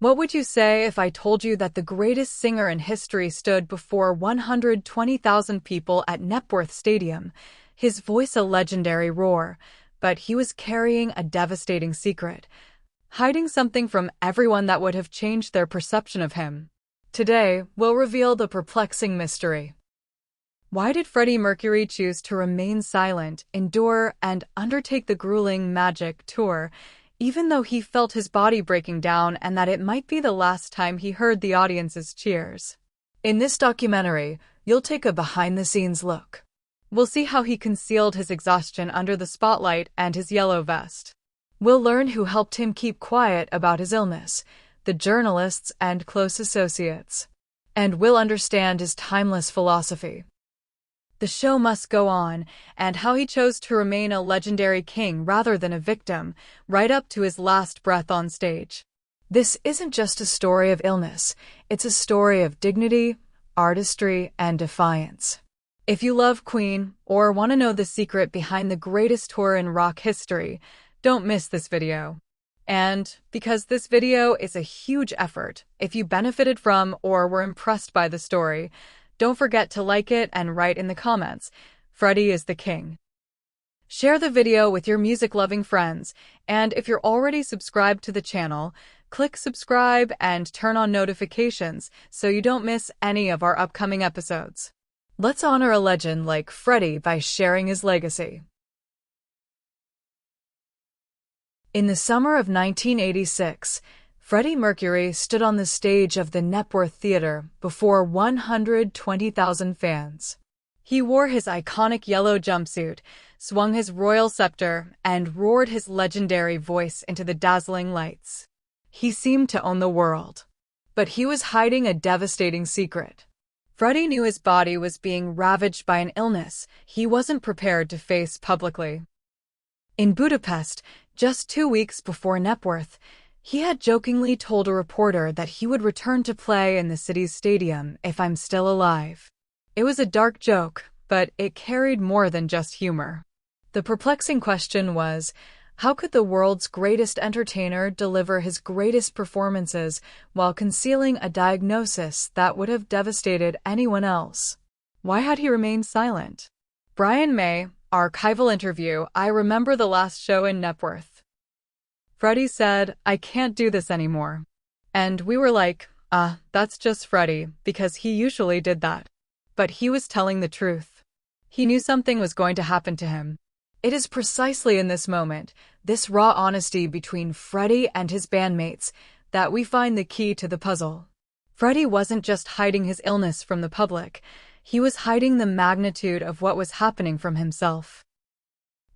What would you say if I told you that the greatest singer in history stood before 120,000 people at Knebworth Stadium, his voice a legendary roar, but he was carrying a devastating secret, hiding something from everyone that would have changed their perception of him? Today, we'll reveal the perplexing mystery. Why did Freddie Mercury choose to remain silent, endure, and undertake the grueling Magic Tour, even though he felt his body breaking down and that it might be the last time he heard the audience's cheers? In this documentary, you'll take a behind-the-scenes look. We'll see how he concealed his exhaustion under the spotlight and his yellow vest. We'll learn who helped him keep quiet about his illness, the journalists and close associates. And we'll understand his timeless philosophy. The show must go on, and how he chose to remain a legendary king rather than a victim, right up to his last breath on stage. This isn't just a story of illness, it's a story of dignity, artistry, and defiance. If you love Queen, or want to know the secret behind the greatest tour in rock history, don't miss this video. And, because this video is a huge effort, if you benefited from or were impressed by the story, don't forget to like it and write in the comments, "Freddie is the king." Share the video with your music-loving friends, and if you're already subscribed to the channel, click subscribe and turn on notifications so you don't miss any of our upcoming episodes. Let's honor a legend like Freddie by sharing his legacy. In the summer of 1986, Freddie Mercury stood on the stage of the Knebworth Theatre before 120,000 fans. He wore his iconic yellow jumpsuit, swung his royal scepter, and roared his legendary voice into the dazzling lights. He seemed to own the world. But he was hiding a devastating secret. Freddie knew his body was being ravaged by an illness he wasn't prepared to face publicly. In Budapest, just 2 weeks before Knebworth, he had jokingly told a reporter that he would return to play in the city's stadium if I'm still alive. It was a dark joke, but it carried more than just humor. The perplexing question was, how could the world's greatest entertainer deliver his greatest performances while concealing a diagnosis that would have devastated anyone else? Why had he remained silent? Brian May, archival interview, "I remember the last show in Knebworth. Freddie said, 'I can't do this anymore.' And we were like, that's just Freddie, because he usually did that." But he was telling the truth. He knew something was going to happen to him. It is precisely in this moment, this raw honesty between Freddie and his bandmates, that we find the key to the puzzle. Freddie wasn't just hiding his illness from the public, he was hiding the magnitude of what was happening from himself.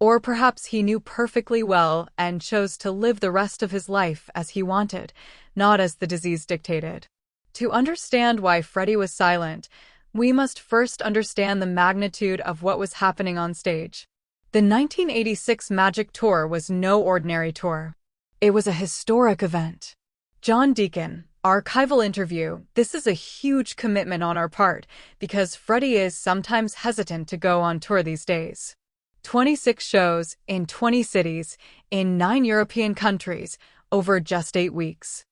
Or perhaps he knew perfectly well and chose to live the rest of his life as he wanted, not as the disease dictated. To understand why Freddie was silent, we must first understand the magnitude of what was happening on stage. The 1986 Magic Tour was no ordinary tour. It was a historic event. John Deacon, archival interview, "This is a huge commitment on our part, because Freddie is sometimes hesitant to go on tour these days. 26 shows, in 20 cities, in 9 European countries, over just 8 weeks.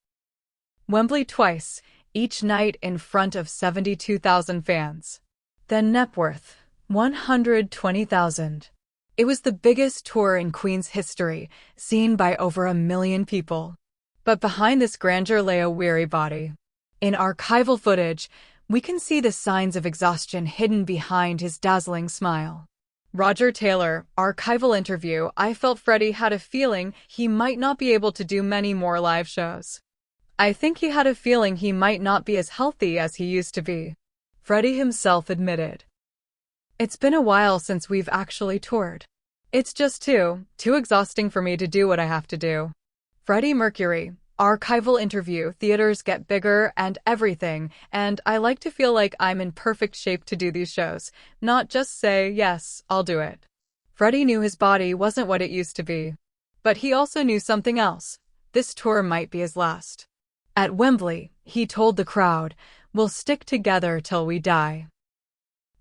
Wembley twice, each night in front of 72,000 fans. Then Knebworth, 120,000. It was the biggest tour in Queen's history, seen by over 1 million people. But behind this grandeur lay a weary body. In archival footage, we can see the signs of exhaustion hidden behind his dazzling smile. Roger Taylor, archival interview, "I felt Freddie had a feeling he might not be able to do many more live shows. I think he had a feeling he might not be as healthy as he used to be." Freddie himself admitted, "It's been a while since we've actually toured. It's just too exhausting for me to do what I have to do." Freddie Mercury, archival interview, "Theaters get bigger and everything, and I like to feel like I'm in perfect shape to do these shows, not just say, 'Yes, I'll do it.'" Freddie knew his body wasn't what it used to be. But he also knew something else. This tour might be his last. At Wembley, he told the crowd, "We'll stick together till we die."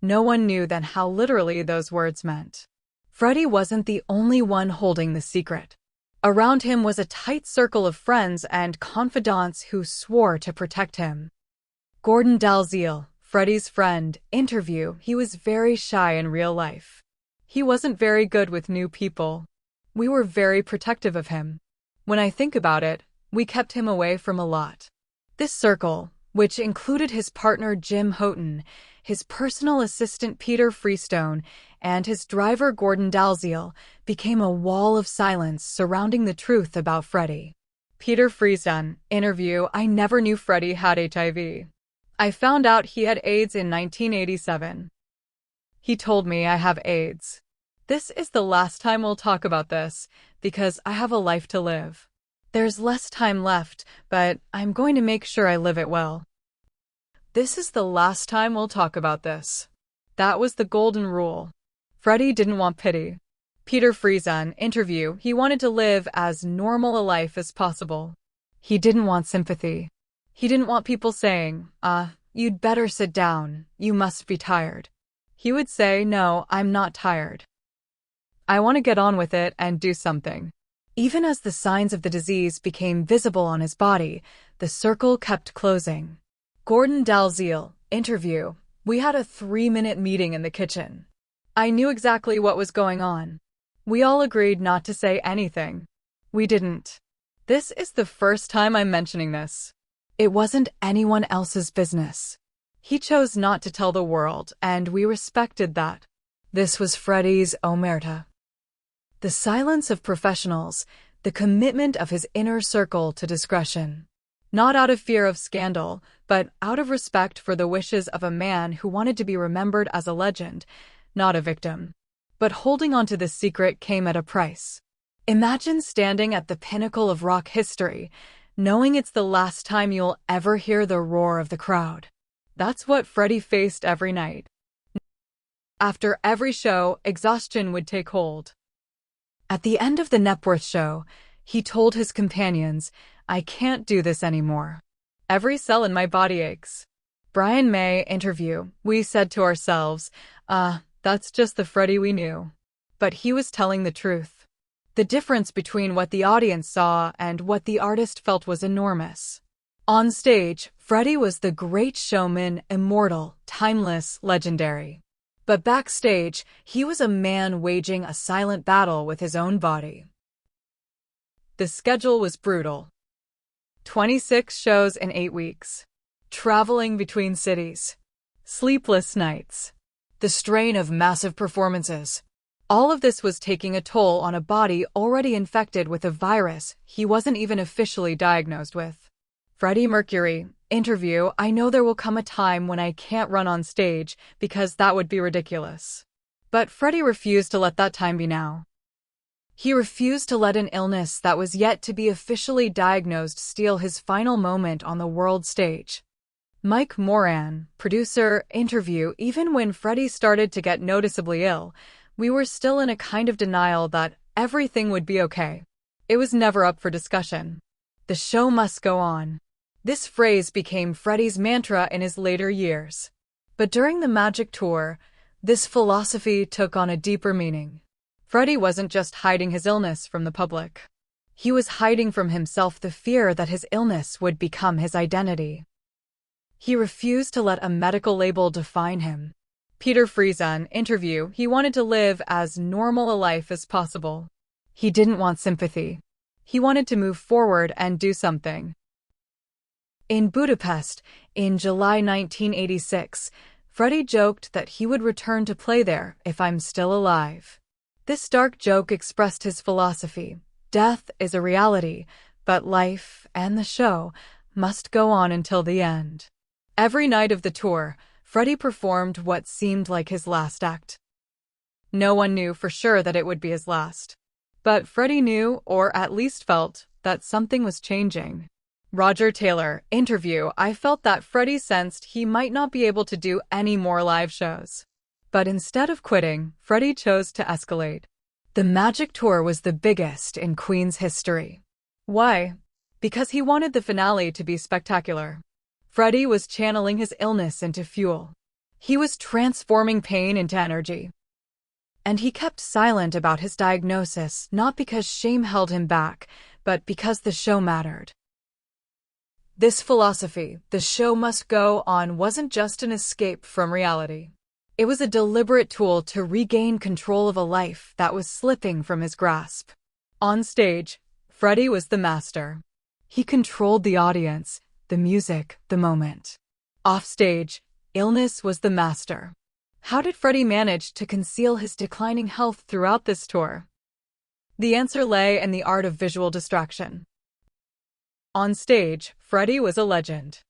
No one knew then how literally those words meant. Freddie wasn't the only one holding the secret. Around him was a tight circle of friends and confidants who swore to protect him. Gordon Dalziel, Freddie's friend, interview. He was very shy in real life. He wasn't very good with new people. We were very protective of him. When I think about it, we kept him away from a lot. This circle, which included his partner Jim Houghton, his personal assistant Peter Freestone, and his driver Gordon Dalziel, became a wall of silence surrounding the truth about Freddie. Peter Freestone, interview. I never knew Freddie had HIV. I found out he had AIDS in 1987. He told me I have AIDS. This is the last time we'll talk about this, because I have a life to live. There's less time left, but I'm going to make sure I live it well. This is the last time we'll talk about this. That was the golden rule. Freddie didn't want pity. Peter Freestone, interview. He wanted to live as normal a life as possible. He didn't want sympathy. He didn't want people saying, you'd better sit down, you must be tired. He would say, no, I'm not tired. I want to get on with it and do something. Even as the signs of the disease became visible on his body, the circle kept closing. Gordon Dalziel, interview. We had a 3-minute meeting in the kitchen. I knew exactly what was going on. We all agreed not to say anything. We didn't. This is the first time I'm mentioning this. It wasn't anyone else's business. He chose not to tell the world, and we respected that. This was Freddie's omerta. The silence of professionals, the commitment of his inner circle to discretion. Not out of fear of scandal, but out of respect for the wishes of a man who wanted to be remembered as a legend, not a victim. But holding on to this secret came at a price. Imagine standing at the pinnacle of rock history, knowing it's the last time you'll ever hear the roar of the crowd. That's what Freddie faced every night. After every show, exhaustion would take hold. At the end of the Knepworth show, he told his companions, I can't do this anymore. Every cell in my body aches. Brian May, interview. We said to ourselves, that's just the Freddie we knew. But he was telling the truth. The difference between what the audience saw and what the artist felt was enormous. On stage, Freddie was the great showman, immortal, timeless, legendary. But backstage, he was a man waging a silent battle with his own body. The schedule was brutal. 26 shows in 8 weeks. Traveling between cities. Sleepless nights. The strain of massive performances. All of this was taking a toll on a body already infected with a virus he wasn't even officially diagnosed with. Freddie Mercury, interview. I know there will come a time when I can't run on stage because that would be ridiculous. But Freddie refused to let that time be now. He refused to let an illness that was yet to be officially diagnosed steal his final moment on the world stage. Mike Moran, producer, interview. Even when Freddie started to get noticeably ill, we were still in a kind of denial that everything would be okay. It was never up for discussion. The show must go on. This phrase became Freddie's mantra in his later years. But during the Magic Tour, this philosophy took on a deeper meaning. Freddie wasn't just hiding his illness from the public. He was hiding from himself the fear that his illness would become his identity. He refused to let a medical label define him. Peter Freestone, interview. He wanted to live as normal a life as possible. He didn't want sympathy. He wanted to move forward and do something. In Budapest, in July 1986, Freddie joked that he would return to play there if I'm still alive. This dark joke expressed his philosophy. Death is a reality, but life and the show must go on until the end. Every night of the tour, Freddie performed what seemed like his last act. No one knew for sure that it would be his last. But Freddie knew, or at least felt, that something was changing. Roger Taylor, interview. I felt that Freddie sensed he might not be able to do any more live shows. But instead of quitting, Freddie chose to escalate. The Magic Tour was the biggest in Queen's history. Why? Because he wanted the finale to be spectacular. Freddie was channeling his illness into fuel. He was transforming pain into energy. And he kept silent about his diagnosis, not because shame held him back, but because the show mattered. This philosophy, the show must go on, wasn't just an escape from reality. It was a deliberate tool to regain control of a life that was slipping from his grasp. On stage, Freddie was the master. He controlled the audience, the music, the moment. Off stage, illness was the master. How did Freddie manage to conceal his declining health throughout this tour? The answer lay in the art of visual distraction. On stage, Freddie was a legend.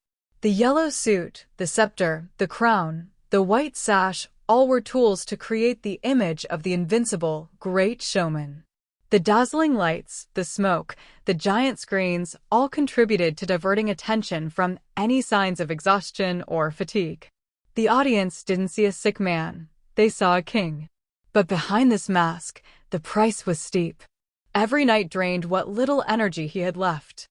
The yellow suit, the scepter, the crown, the white sash, all were tools to create the image of the invincible, great showman. The dazzling lights, the smoke, the giant screens all contributed to diverting attention from any signs of exhaustion or fatigue. The audience didn't see a sick man, they saw a king. But behind this mask, the price was steep. Every night drained what little energy he had left.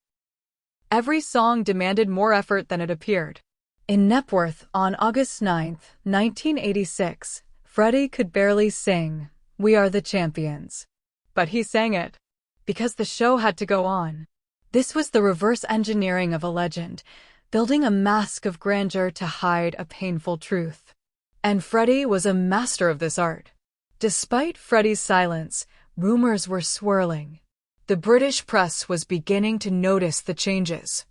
Every song demanded more effort than it appeared. In Knebworth, on August 9, 1986, Freddie could barely sing, "We Are the Champions." But he sang it. Because the show had to go on. This was the reverse engineering of a legend, building a mask of grandeur to hide a painful truth. And Freddie was a master of this art. Despite Freddie's silence, rumors were swirling. The British press was beginning to notice the changes.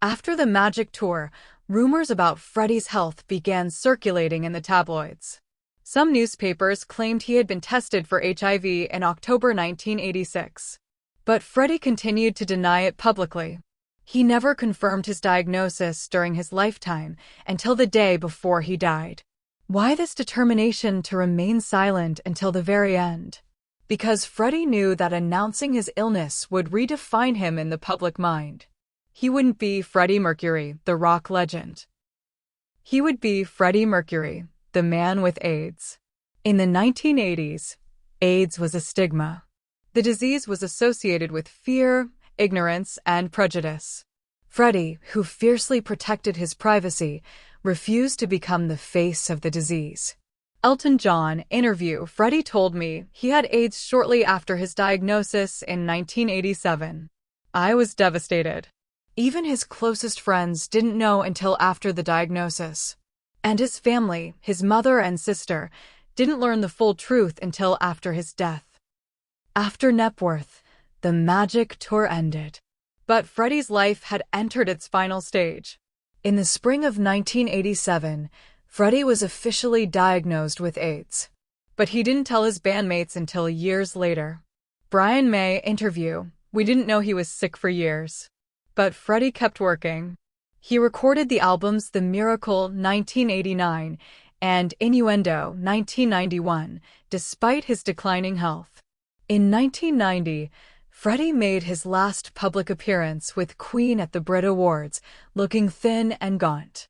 After the Magic Tour, rumors about Freddie's health began circulating in the tabloids. Some newspapers claimed he had been tested for HIV in October 1986. But Freddie continued to deny it publicly. He never confirmed his diagnosis during his lifetime until the day before he died. Why this determination to remain silent until the very end? Because Freddie knew that announcing his illness would redefine him in the public mind. He wouldn't be Freddie Mercury, the rock legend. He would be Freddie Mercury, the man with AIDS. In the 1980s, AIDS was a stigma. The disease was associated with fear, ignorance, and prejudice. Freddie, who fiercely protected his privacy, refused to become the face of the disease. Elton John interview: Freddie told me he had AIDS shortly after his diagnosis in 1987. I was devastated. Even his closest friends didn't know until after the diagnosis. And his family, his mother and sister, didn't learn the full truth until after his death. After Knebworth, the Magic Tour ended. But Freddie's life had entered its final stage. In the spring of 1987, Freddie was officially diagnosed with AIDS. But he didn't tell his bandmates until years later. Brian May interview: We didn't know he was sick for years. But Freddie kept working. He recorded the albums The Miracle 1989 and Innuendo 1991, despite his declining health. In 1990, Freddie made his last public appearance with Queen at the Brit Awards, looking thin and gaunt.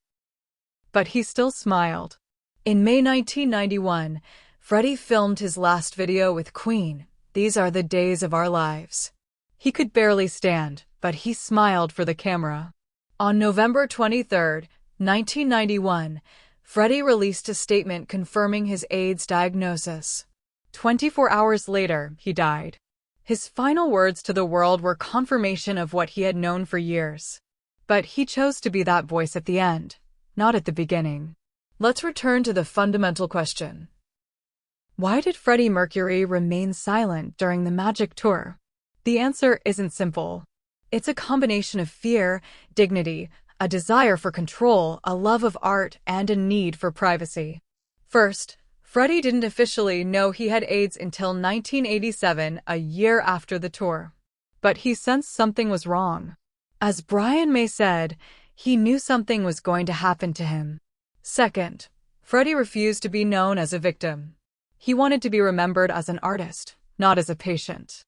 But he still smiled. In May 1991, Freddie filmed his last video with Queen, These Are the Days of Our Lives. He could barely stand, but he smiled for the camera. On November 23, 1991, Freddie released a statement confirming his AIDS diagnosis. 24 hours later, he died. His final words to the world were confirmation of what he had known for years. But he chose to be that voice at the end, not at the beginning. Let's return to the fundamental question. Why did Freddie Mercury remain silent during the Magic Tour? The answer isn't simple. It's a combination of fear, dignity, a desire for control, a love of art, and a need for privacy. First, Freddie didn't officially know he had AIDS until 1987, a year after the tour. But he sensed something was wrong. As Brian May said, he knew something was going to happen to him. Second, Freddie refused to be known as a victim. He wanted to be remembered as an artist, not as a patient.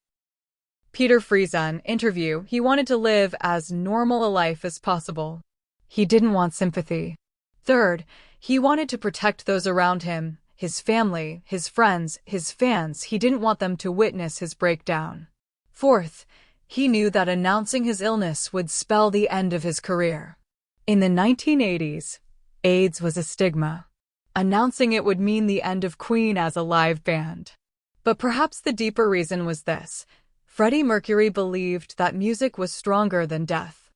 Peter Friesen interview: He wanted to live as normal a life as possible. He didn't want sympathy. Third, he wanted to protect those around him, his family, his friends, his fans. He didn't want them to witness his breakdown. Fourth, he knew that announcing his illness would spell the end of his career. In the 1980s, AIDS was a stigma. announcing it would mean the end of Queen as a live band. But perhaps the deeper reason was this: Freddie Mercury believed that music was stronger than death.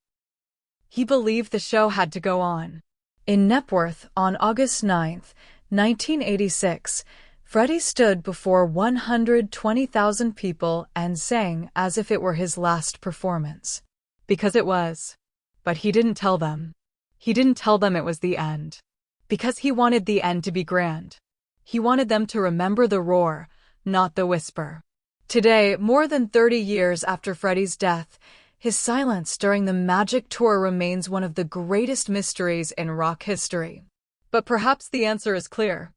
He believed the show had to go on. In Knebworth, on August 9, 1986, Freddie stood before 120,000 people and sang as if it were his last performance. Because it was. But he didn't tell them. He didn't tell them it was the end. Because he wanted the end to be grand. He wanted them to remember the roar, not the whisper. Today, more than 30 years after Freddie's death, his silence during the Magic Tour remains one of the greatest mysteries in rock history. But perhaps the answer is clear.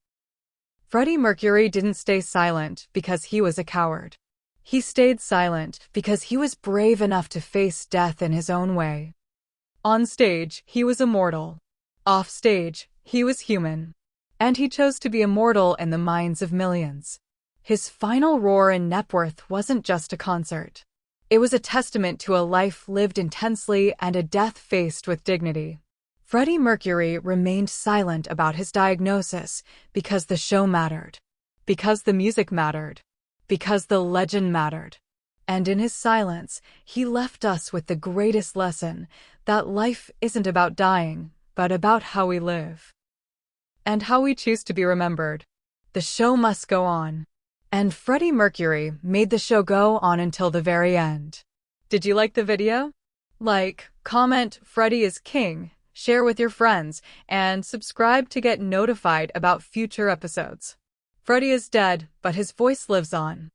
Freddie Mercury didn't stay silent because he was a coward. He stayed silent because he was brave enough to face death in his own way. On stage, he was immortal. Off stage, he was human. And he chose to be immortal in the minds of millions. His final roar in Knebworth wasn't just a concert. It was a testament to a life lived intensely and a death faced with dignity. Freddie Mercury remained silent about his diagnosis because the show mattered, because the music mattered, because the legend mattered. And in his silence, he left us with the greatest lesson, that life isn't about dying, but about how we live. And how we choose to be remembered. The show must go on. And Freddie Mercury made the show go on until the very end. Did you like the video? Like, comment, Freddie is king, share with your friends, and subscribe to get notified about future episodes. Freddie is dead, but his voice lives on.